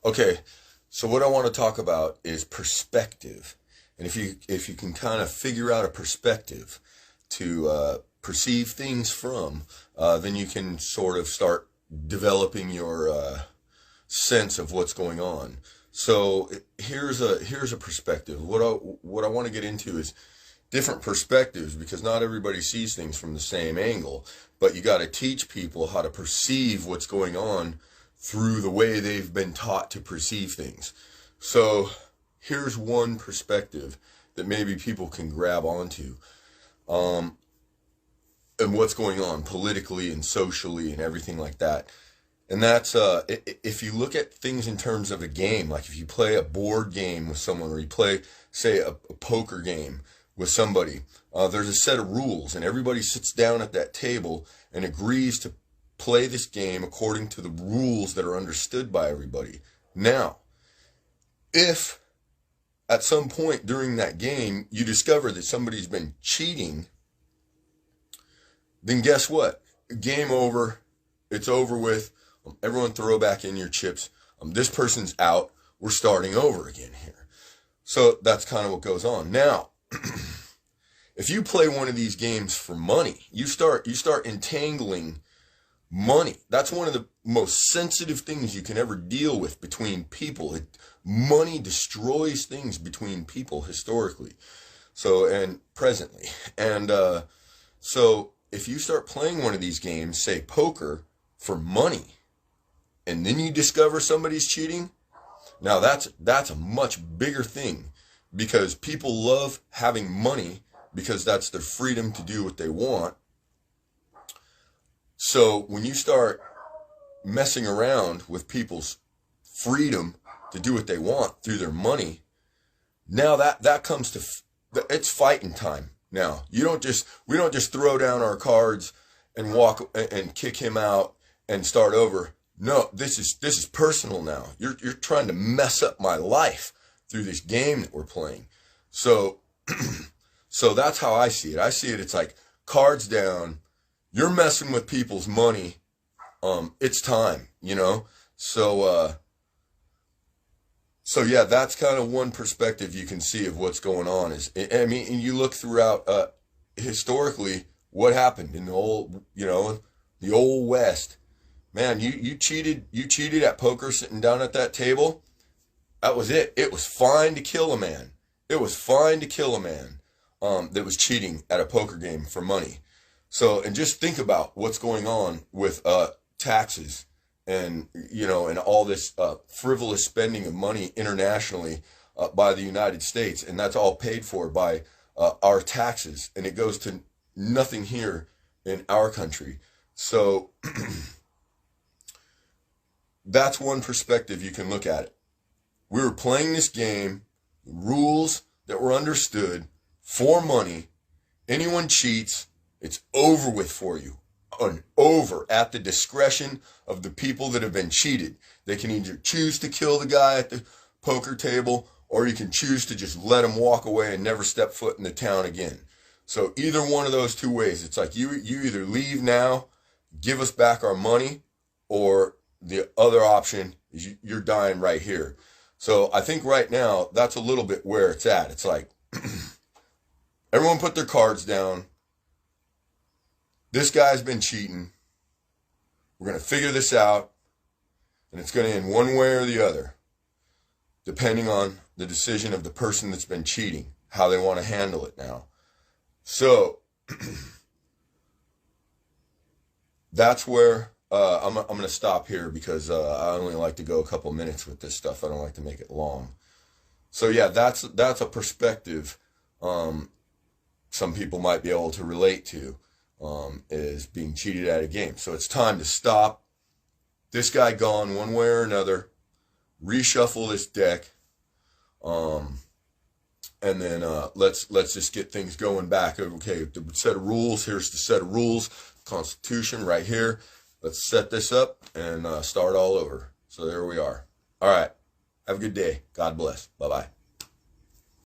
Okay, so what I want to talk about is perspective. And if you can kind of figure out a perspective to perceive things from, then you can sort of start developing your sense of what's going on. So here's a perspective. What I want to get into is different perspectives, because not everybody sees things from the same angle, but you got to teach people how to perceive what's going on through the way they've been taught to perceive things. So here's one perspective that maybe people can grab onto, and what's going on politically and socially and everything like that. And that's, if you look at things in terms of a game, like if you play a board game with someone, or you play, say, a poker game with somebody, there's a set of rules, and everybody sits down at that table and agrees to play this game according to the rules that are understood by everybody. Now, if at some point during that game you discover that somebody's been cheating, then guess what? Game over. It's over with. Everyone throw back in your chips. This person's out. We're starting over again here. So that's kind of what goes on. Now, if you play one of these games for money, you start entangling money. That's one of the most sensitive things you can ever deal with between people. Money destroys things between people historically, so, and presently. And so if you start playing one of these games, say poker, for money, and then you discover somebody's cheating, now that's a much bigger thing, because people love having money because that's their freedom to do what they want. So when you start messing around with people's freedom to do what they want through their money, now that comes to, it's fighting time. Now, we don't just throw down our cards and walk and kick him out and start over. No, this is personal now. You're trying to mess up my life through this game that we're playing. So so that's how I see it. I see it, it's like cards down. You're messing with people's money. It's time, you know? So yeah, that's kind of one perspective you can see of what's going on. I mean, and you look throughout, historically, what happened in the old West. Man, you cheated at poker sitting down at that table. That was it. It was fine to kill a man. It was fine to kill a man that was cheating at a poker game for money. So, and just think about what's going on with taxes and, and all this frivolous spending of money internationally by the United States. And that's all paid for by our taxes. And it goes to nothing here in our country. So that's one perspective you can look at it. We were playing this game, rules that were understood for money. Anyone cheats, it's over with for you. And over at the discretion of the people that have been cheated. They can either choose to kill the guy at the poker table, or you can choose to just let him walk away and never step foot in the town again. So either one of those two ways, it's like you either leave now, give us back our money, or the other option is you're dying right here. So I think right now that's a little bit where it's at. It's like everyone put their cards down. This guy's been cheating. We're going to figure this out, and it's going to end one way or the other, depending on the decision of the person that's been cheating, how they want to handle it now. So that's where I'm going to stop here, because I only like to go a couple minutes with this stuff. I don't like to make it long. So yeah, that's a perspective some people might be able to relate to, is being cheated at a game. So it's time to stop. This guy gone one way or another. Reshuffle this deck. And then let's just get things going back. Okay, the set of rules. Here's the set of rules. Constitution right here. Let's set this up and start all over. So there we are. All right. Have a good day. God bless. Bye-bye.